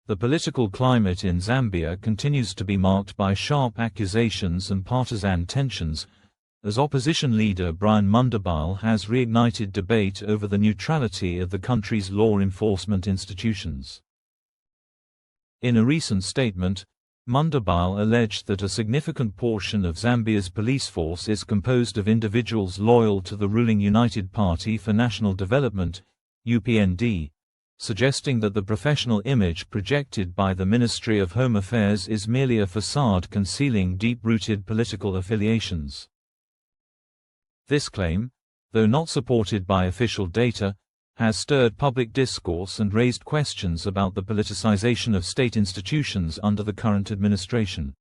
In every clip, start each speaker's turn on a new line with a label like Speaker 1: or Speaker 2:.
Speaker 1: The political climate in Zambia continues to be marked by sharp accusations and partisan tensions, as opposition leader Brian Mundubile has reignited debate over the neutrality of the country's law enforcement institutions. In a recent statement, Mundubile alleged that a significant portion of Zambia's police force is composed of individuals loyal to the ruling United Party for National Development, UPND, suggesting that the professional image projected by the Ministry of Home Affairs is merely a facade concealing deep-rooted political affiliations. This claim, though not supported by official data, has stirred public discourse and raised questions about the politicization of state institutions under the current administration.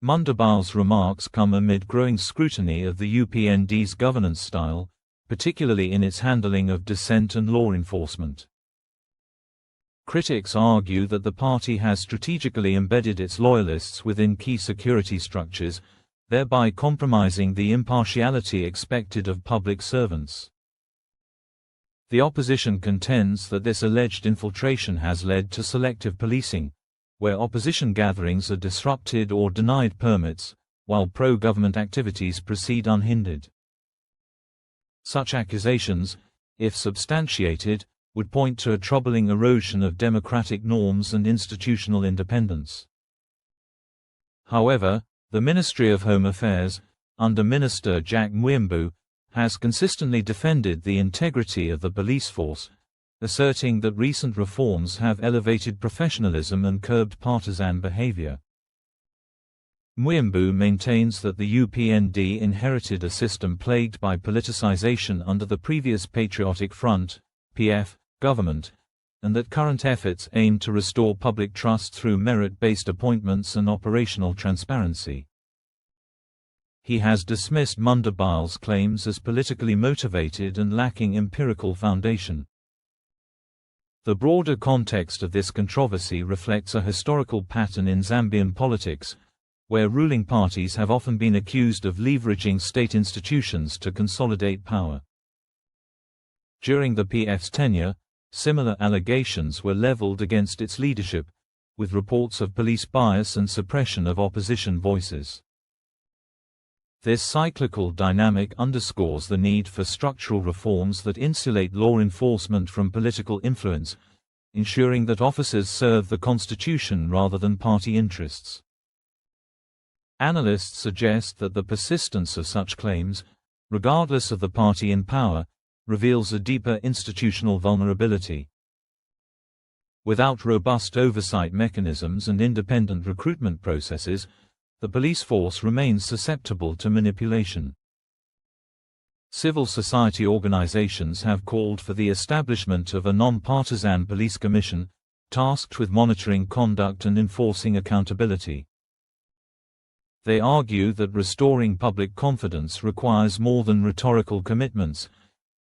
Speaker 1: Mundubile's remarks come amid growing scrutiny of the UPND's governance style, particularly in its handling of dissent and law enforcement. Critics argue that the party has strategically embedded its loyalists within key security structures, thereby compromising the impartiality expected of public servants. The opposition contends that this alleged infiltration has led to selective policing, where opposition gatherings are disrupted or denied permits, while pro-government activities proceed unhindered. Such accusations, if substantiated, would point to a troubling erosion of democratic norms and institutional independence. However, the Ministry of Home Affairs, under Minister Jack Mwembu, has consistently defended the integrity of the police force, asserting that recent reforms have elevated professionalism and curbed partisan behavior. Mwembu maintains that the UPND inherited a system plagued by politicization under the previous Patriotic Front (PF) government, and that current efforts aim to restore public trust through merit-based appointments and operational transparency. He has dismissed Mundubile's claims as politically motivated and lacking empirical foundation. The broader context of this controversy reflects a historical pattern in Zambian politics, where ruling parties have often been accused of leveraging state institutions to consolidate power. During the PF's tenure, similar allegations were leveled against its leadership, with reports of police bias and suppression of opposition voices. This cyclical dynamic underscores the need for structural reforms that insulate law enforcement from political influence, ensuring that officers serve the Constitution rather than party interests. Analysts suggest that the persistence of such claims, regardless of the party in power, reveals a deeper institutional vulnerability. Without robust oversight mechanisms and independent recruitment processes, the police force remains susceptible to manipulation. Civil society organizations have called for the establishment of a non-partisan police commission, tasked with monitoring conduct and enforcing accountability. They argue that restoring public confidence requires more than rhetorical commitments.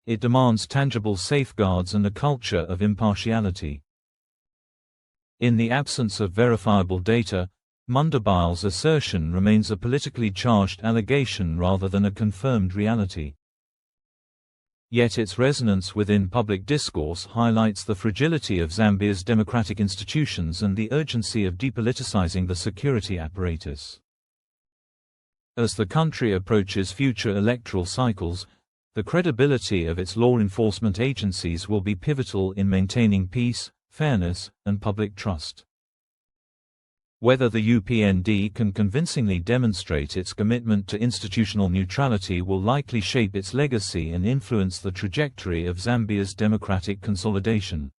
Speaker 1: It demands tangible safeguards and a culture of impartiality. In the absence of verifiable data, Mundubile's assertion remains a politically charged allegation rather than a confirmed reality. Yet its resonance within public discourse highlights the fragility of Zambia's democratic institutions and the urgency of depoliticizing the security apparatus. As the country approaches future electoral cycles, the credibility of its law enforcement agencies will be pivotal in maintaining peace, fairness, and public trust. Whether the UPND can convincingly demonstrate its commitment to institutional neutrality will likely shape its legacy and influence the trajectory of Zambia's democratic consolidation.